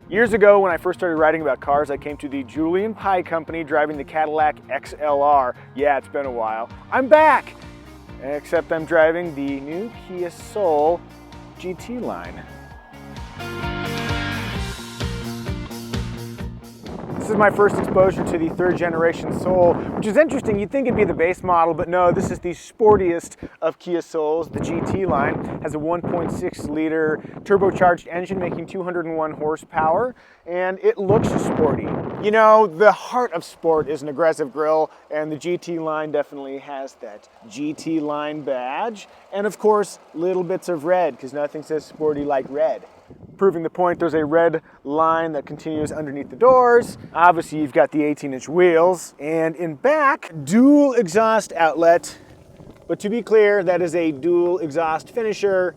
Years ago, when I first started writing about cars, I came to the Julian Pie Company driving the Cadillac XLR. Yeah, it's been a while. I'm back! Except I'm driving the new Kia Soul GT line. This is my first exposure to the third generation Soul, which is interesting. You'd think it'd be the base model, but no, this is the sportiest of Kia Souls. The GT line has a 1.6 liter turbocharged engine making 201 horsepower, and it looks sporty. You know, the heart of sport is an aggressive grille, and the GT line definitely has that GT line badge. And of course, little bits of red, because nothing says sporty like red. Proving the point, there's a red line that continues underneath the doors. Obviously, you've got the 18-inch wheels. And in back, dual exhaust outlet. But to be clear, that is a dual exhaust finisher,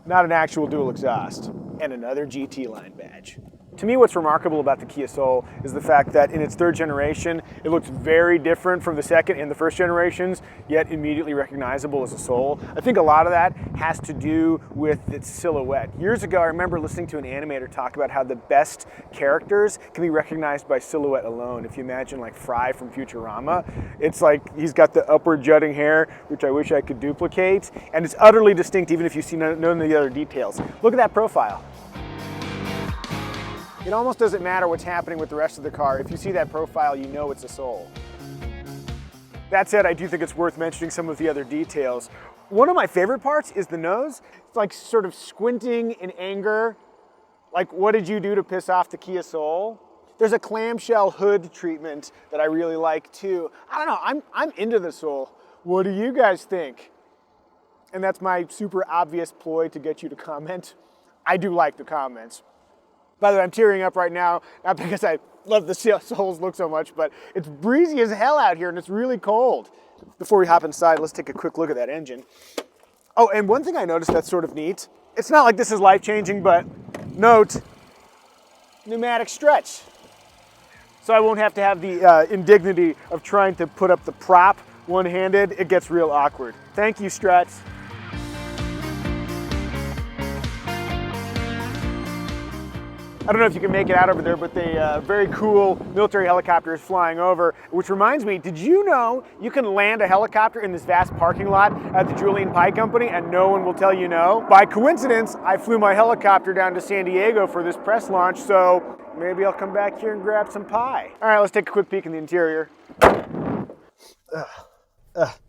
not an actual dual exhaust. And another GT line badge. To me, what's remarkable about the Kia Soul is the fact that in its third generation, it looks very different from the second and the first generations, yet immediately recognizable as a Soul. I think a lot of that has to do with its silhouette. Years ago, I remember listening to an animator talk about how the best characters can be recognized by silhouette alone. If you imagine like Fry from Futurama, it's like he's got the upward jutting hair, which I wish I could duplicate, and it's utterly distinct even if you see none of the other details. Look at that profile. It almost doesn't matter what's happening with the rest of the car. If you see that profile, you know it's a Soul. That said, I do think it's worth mentioning some of the other details. One of my favorite parts is the nose. It's like sort of squinting in anger. Like, what did you do to piss off the Kia Soul? There's a clamshell hood treatment that I really like too. I don't know, I'm into the Soul. What do you guys think? And that's my super obvious ploy to get you to comment. I do like the comments. By the way, I'm tearing up right now, not because I love the Soul's look so much, but it's breezy as hell out here and it's really cold. Before we hop inside, let's take a quick look at that engine. Oh, and one thing I noticed that's sort of neat, it's not like this is life-changing, but note, pneumatic stretch. So I won't have to have the indignity of trying to put up the prop one-handed. It gets real awkward. Thank you, Struts. I don't know if you can make it out over there, but the very cool military helicopter is flying over, which reminds me, did you know you can land a helicopter in this vast parking lot at the Julian Pie Company and no one will tell you no? By coincidence, I flew my helicopter down to San Diego for this press launch, so maybe I'll come back here and grab some pie. All right, let's take a quick peek in the interior.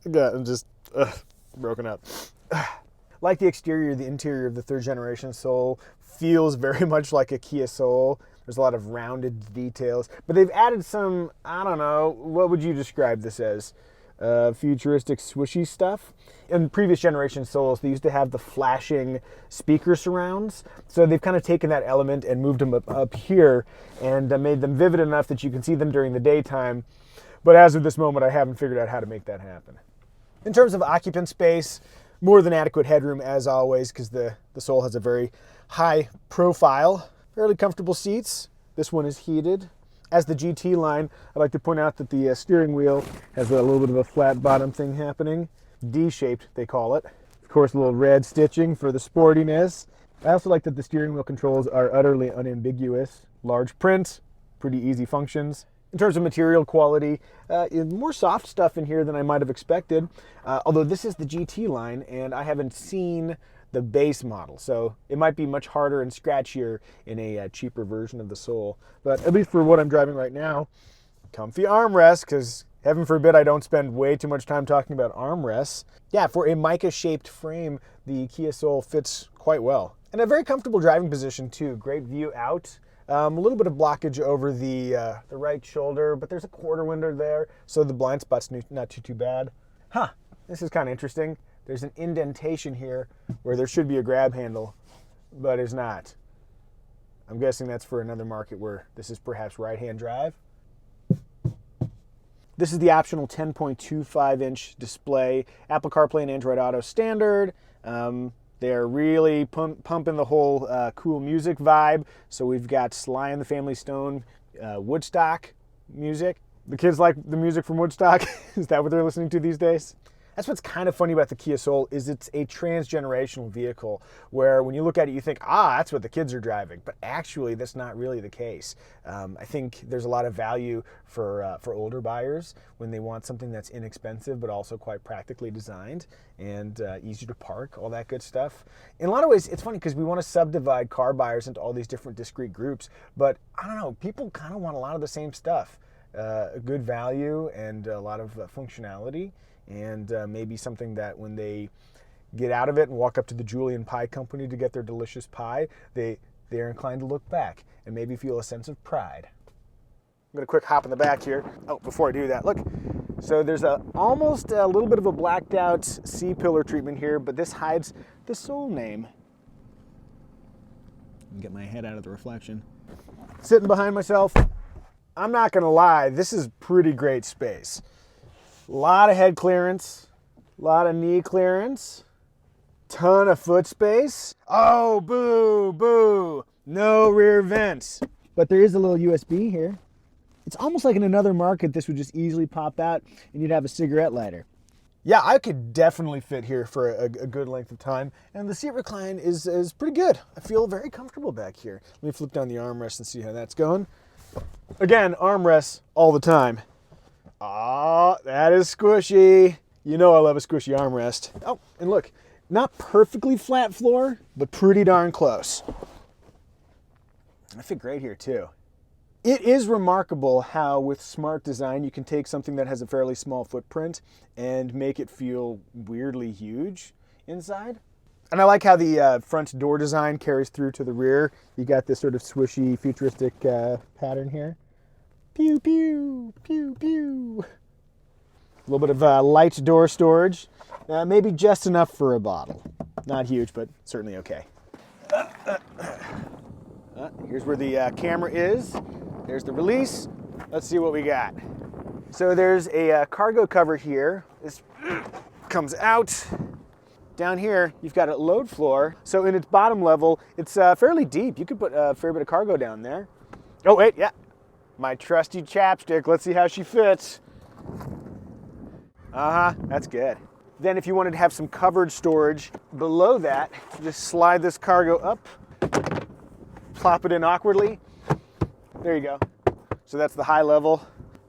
I'm just broken up. Like the exterior, the interior of the third generation Soul feels very much like a Kia Soul. There's a lot of rounded details, but they've added some, I don't know, what would you describe this as? Futuristic swishy stuff. In previous generation Souls, they used to have the flashing speaker surrounds. So they've kind of taken that element and moved them up here and made them vivid enough that you can see them during the daytime. But as of this moment, I haven't figured out how to make that happen. In terms of occupant space, more than adequate headroom as always, because the Soul has a very high profile, fairly comfortable seats. This one is heated. As the GT line, I'd like to point out that the steering wheel has a little bit of a flat bottom thing happening. D-shaped, they call it. Of course, a little red stitching for the sportiness. I also like that the steering wheel controls are utterly unambiguous. Large print, pretty easy functions. In terms of material quality, more soft stuff in here than I might have expected. Although this is the GT line and I haven't seen the base model, so it might be much harder and scratchier in a cheaper version of the Soul. But at least for what I'm driving right now, comfy armrests, because heaven forbid I don't spend way too much time talking about armrests. Yeah, for a Micah-shaped frame, the Kia Soul fits quite well. And a very comfortable driving position too. Great view out. A little bit of blockage over the right shoulder, but there's a quarter window there, so the blind spot's not too bad. This is kind of interesting. There's an indentation here where there should be a grab handle, but is not. I'm guessing that's for another market where this is perhaps right-hand drive. This is the optional 10.25-inch display, Apple CarPlay and Android Auto standard. They're really pumping the whole cool music vibe. So we've got Sly and the Family Stone, Woodstock music. The kids like the music from Woodstock. Is that what they're listening to these days? That's what's kind of funny about the Kia Soul, is it's a transgenerational vehicle where when you look at it, you think, that's what the kids are driving. But actually, that's not really the case. I think there's a lot of value for older buyers when they want something that's inexpensive but also quite practically designed and easy to park, all that good stuff. In a lot of ways, it's funny because we want to subdivide car buyers into all these different discrete groups, but I don't know, people kind of want a lot of the same stuff. A good value and a lot of functionality, and maybe something that when they get out of it and walk up to the Julian Pie Company to get their delicious pie, they're inclined to look back and maybe feel a sense of pride. I'm going to quick hop in the back here. Oh, before I do that, look. So there's almost a little bit of a blacked out C-pillar treatment here, but this hides the Soul name. Get my head out of the reflection. Sitting behind myself. I'm not gonna lie, this is pretty great space. A lot of head clearance, a lot of knee clearance, ton of foot space. Oh, boo, boo, no rear vents. But there is a little USB here. It's almost like in another market, this would just easily pop out and you'd have a cigarette lighter. Yeah, I could definitely fit here for a good length of time. And the seat recline is pretty good. I feel very comfortable back here. Let me flip down the armrest and see how that's going. Again, armrests all the time. That is squishy. You know I love a squishy armrest. Oh, and look, not perfectly flat floor, but pretty darn close. I fit great here too. It is remarkable how with smart design you can take something that has a fairly small footprint and make it feel weirdly huge inside. And I like how the front door design carries through to the rear. You got this sort of swishy, futuristic pattern here. Pew, pew, pew, pew. A little bit of light door storage. Maybe just enough for a bottle. Not huge, but certainly okay. Here's where the camera is. There's the release. Let's see what we got. So there's a cargo cover here. This comes out. Down here, you've got a load floor. So in its bottom level, it's fairly deep. You could put a fair bit of cargo down there. Oh, wait, yeah. My trusty chapstick. Let's see how she fits. That's good. Then if you wanted to have some covered storage below that, just slide this cargo up, plop it in awkwardly. There you go. So that's the high level.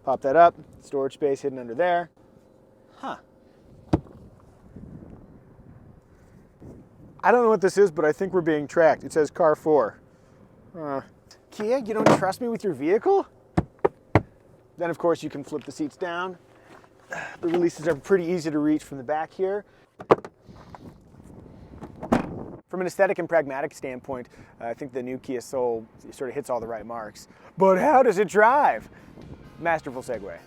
Pop that up, storage space hidden under there. I don't know what this is, but I think we're being tracked. It says car 4. Kia, you don't trust me with your vehicle? Then, of course, you can flip the seats down. The releases are pretty easy to reach from the back here. From an aesthetic and pragmatic standpoint, I think the new Kia Soul sort of hits all the right marks. But how does it drive? Masterful segue.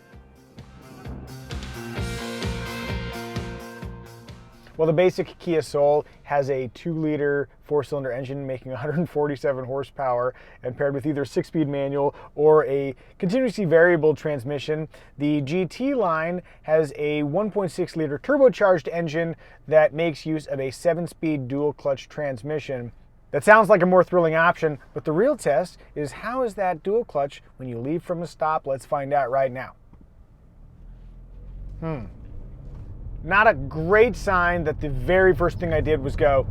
Well, the basic Kia Soul has a 2-liter 4-cylinder engine making 147 horsepower and paired with either a 6-speed manual or a continuously variable transmission. The GT line has a 1.6-liter turbocharged engine that makes use of a 7-speed dual-clutch transmission. That sounds like a more thrilling option, but the real test is how is that dual clutch when you leave from a stop? Let's find out right now. Not a great sign that the very first thing I did was go,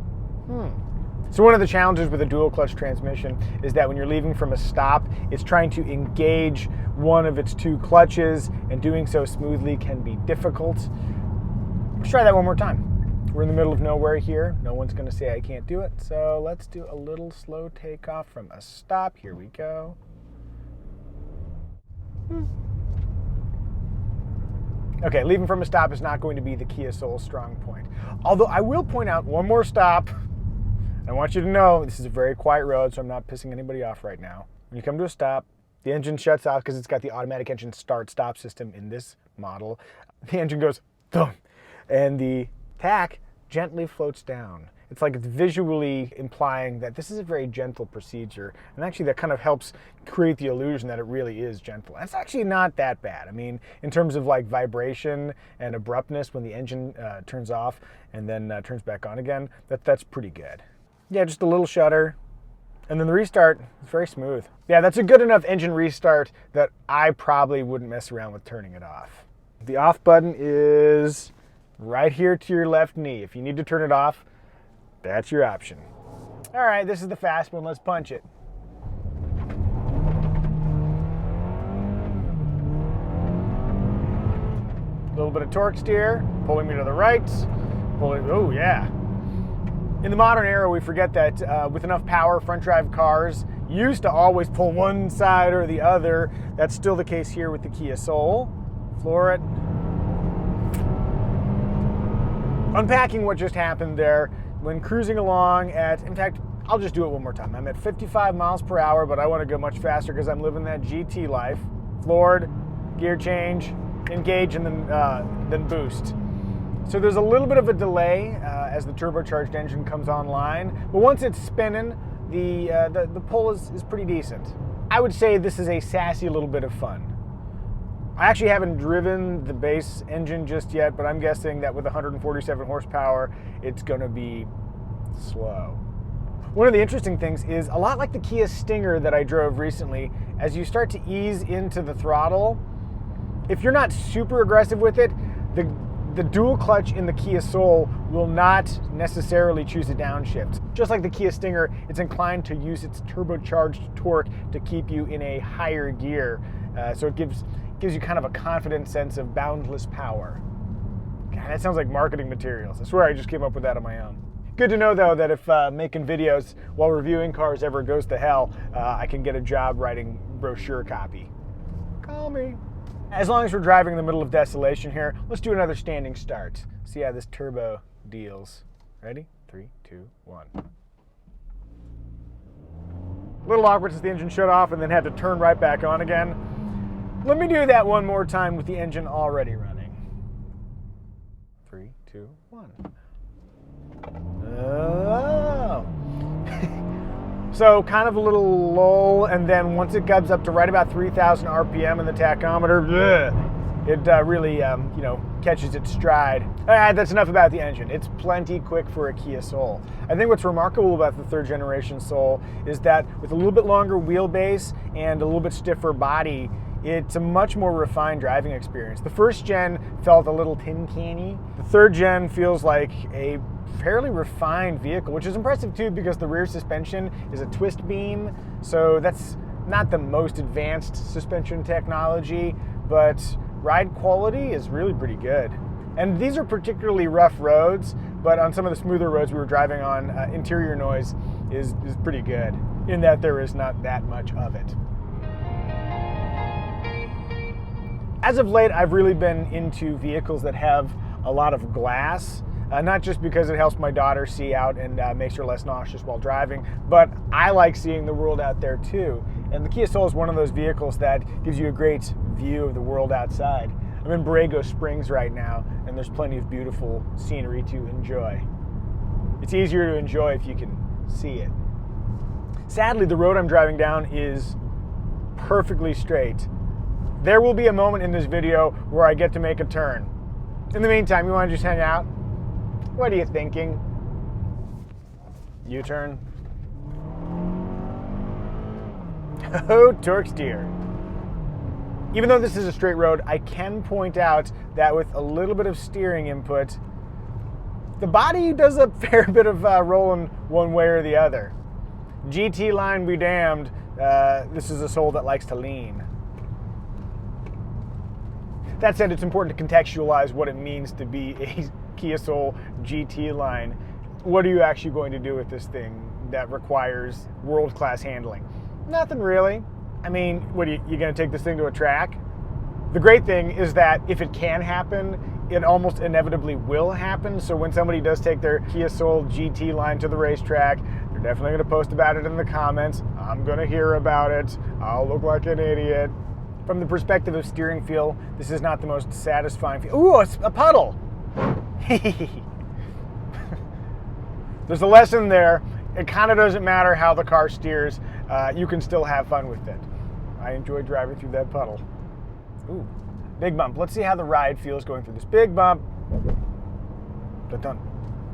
So one of the challenges with a dual clutch transmission is that when you're leaving from a stop, it's trying to engage one of its 2 clutches, and doing so smoothly can be difficult. Let's try that one more time. We're in the middle of nowhere here. No one's going to say I can't do it, so let's do a little slow takeoff from a stop. Here we go. Okay, leaving from a stop is not going to be the Kia Soul's strong point. Although I will point out one more stop. I want you to know this is a very quiet road, so I'm not pissing anybody off right now. When you come to a stop, the engine shuts off because it's got the automatic engine start-stop system in this model. The engine goes thump, and the tach gently floats down. It's like it's visually implying that this is a very gentle procedure, and actually that kind of helps create the illusion that it really is gentle. And it's actually not that bad. I mean, in terms of like vibration and abruptness when the engine turns off and then turns back on again, that's pretty good. Yeah, just a little shudder, and then the restart is very smooth. Yeah, that's a good enough engine restart that I probably wouldn't mess around with turning it off. The off button is right here to your left knee. If you need to turn it off, that's your option. All right, this is the fast one. Let's punch it. A little bit of torque steer, pulling me to the right. Oh yeah. In the modern era, we forget that with enough power, front drive cars used to always pull one side or the other. That's still the case here with the Kia Soul. Floor it. Unpacking what just happened there, when cruising along at, in fact, I'll just do it one more time. I'm at 55 miles per hour, but I want to go much faster because I'm living that GT life. Floored, gear change, engage, and then boost. So there's a little bit of a delay as the turbocharged engine comes online, but once it's spinning, the pull is pretty decent. I would say this is a sassy little bit of fun. I actually haven't driven the base engine just yet, but I'm guessing that with 147 horsepower, it's going to be slow. One of the interesting things is, a lot like the Kia Stinger that I drove recently, as you start to ease into the throttle, if you're not super aggressive with it, the dual clutch in the Kia Soul will not necessarily choose a downshift. Just like the Kia Stinger, it's inclined to use its turbocharged torque to keep you in a higher gear. So it gives you kind of a confident sense of boundless power. God, that sounds like marketing materials. I swear I just came up with that on my own. Good to know, though, that if making videos while reviewing cars ever goes to hell, I can get a job writing brochure copy. Call me. As long as we're driving in the middle of desolation here, let's do another standing start. See how this turbo deals. Ready? 3, 2, 1. A little awkward since the engine shut off and then had to turn right back on again. Let me do that one more time with the engine already running. 3, 2, 1. Oh. So kind of a little lull, and then once it gets up to right about 3,000 RPM in the tachometer, it really catches its stride. That's enough about the engine. It's plenty quick for a Kia Soul. I think what's remarkable about the third generation Soul is that with a little bit longer wheelbase and a little bit stiffer body, it's a much more refined driving experience. The first gen felt a little tin canny. The third gen feels like a fairly refined vehicle, which is impressive too because the rear suspension is a twist beam, so that's not the most advanced suspension technology, but ride quality is really pretty good. And these are particularly rough roads, but on some of the smoother roads we were driving on, interior noise is pretty good, in that there is not that much of it. As of late, I've really been into vehicles that have a lot of glass. Not just because it helps my daughter see out and makes her less nauseous while driving, but I like seeing the world out there too. And the Kia Soul is one of those vehicles that gives you a great view of the world outside. I'm in Borrego Springs right now, and there's plenty of beautiful scenery to enjoy. It's easier to enjoy if you can see it. Sadly, the road I'm driving down is perfectly straight. There will be a moment in this video where I get to make a turn. In the meantime, you want to just hang out? What are you thinking? U-turn. Oh, torque steer. Even though this is a straight road, I can point out that with a little bit of steering input, the body does a fair bit of rolling one way or the other. GT line be damned, this is a Soul that likes to lean. That said, it's important to contextualize what it means to be a Kia Soul GT line. What are you actually going to do with this thing that requires world-class handling? Nothing really. I mean, what, you going to take this thing to a track? The great thing is that if it can happen, it almost inevitably will happen. So when somebody does take their Kia Soul GT line to the racetrack, they're definitely going to post about it in the comments. I'm going to hear about it. I'll look like an idiot. From the perspective of steering feel, this is not the most satisfying feel. Ooh, it's a puddle. There's a lesson there. It kind of doesn't matter how the car steers. You can still have fun with it. I enjoy driving through that puddle. Ooh, big bump. Let's see how the ride feels going through this big bump. Dun-dun.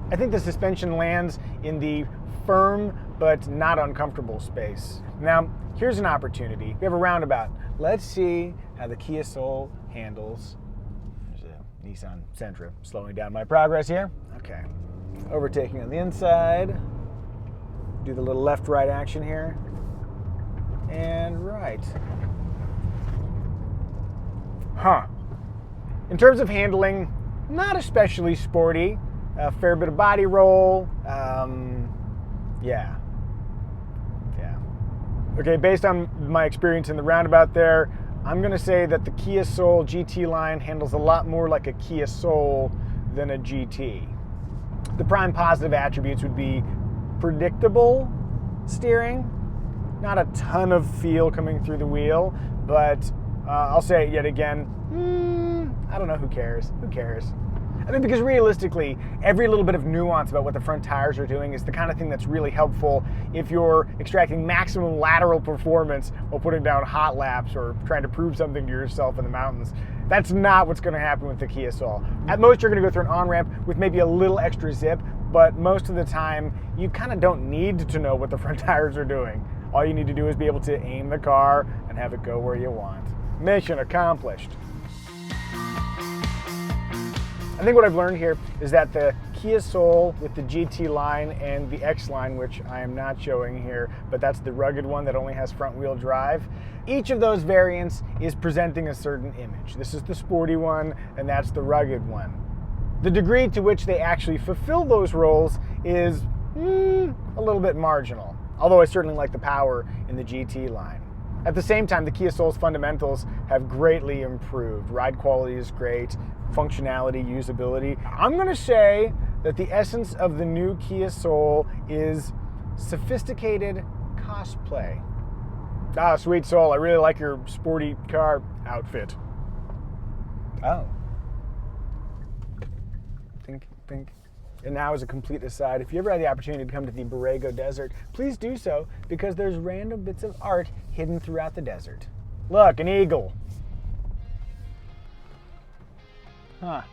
I think the suspension lands in the firm but not uncomfortable space. Now, here's an opportunity. We have a roundabout. Let's see how the Kia Soul handles. There's a Nissan Sentra. Slowing down my progress here. Okay. Overtaking on the inside. Do the little left-right action here. And right. Huh. In terms of handling, not especially sporty. A fair bit of body roll. Yeah. Okay, based on my experience in the roundabout there, I'm going to say that the Kia Soul GT line handles a lot more like a Kia Soul than a GT. The prime positive attributes would be predictable steering, not a ton of feel coming through the wheel, but I'll say it yet again, I don't know, who cares? Who cares? I mean, because realistically, every little bit of nuance about what the front tires are doing is the kind of thing that's really helpful if you're extracting maximum lateral performance while putting down hot laps or trying to prove something to yourself in the mountains. That's not what's going to happen with the Kia Soul. At most, you're going to go through an on-ramp with maybe a little extra zip, but most of the time, you kind of don't need to know what the front tires are doing. All you need to do is be able to aim the car and have it go where you want. Mission accomplished. I think what I've learned here is that the Kia Soul with the GT line and the X line, which I am not showing here, but that's the rugged one that only has front wheel drive. Each of those variants is presenting a certain image. This is the sporty one, and that's the rugged one. The degree to which they actually fulfill those roles is a little bit marginal, although I certainly like the power in the GT line. At the same time, the Kia Soul's fundamentals have greatly improved. Ride quality is great, functionality, usability. I'm going to say that the essence of the new Kia Soul is sophisticated cosplay. Ah, sweet Soul, I really like your sporty car outfit. Oh. Think. And now, as a complete aside, if you ever had the opportunity to come to the Borrego Desert, please do so, because there's random bits of art hidden throughout the desert. Look, an eagle. Huh.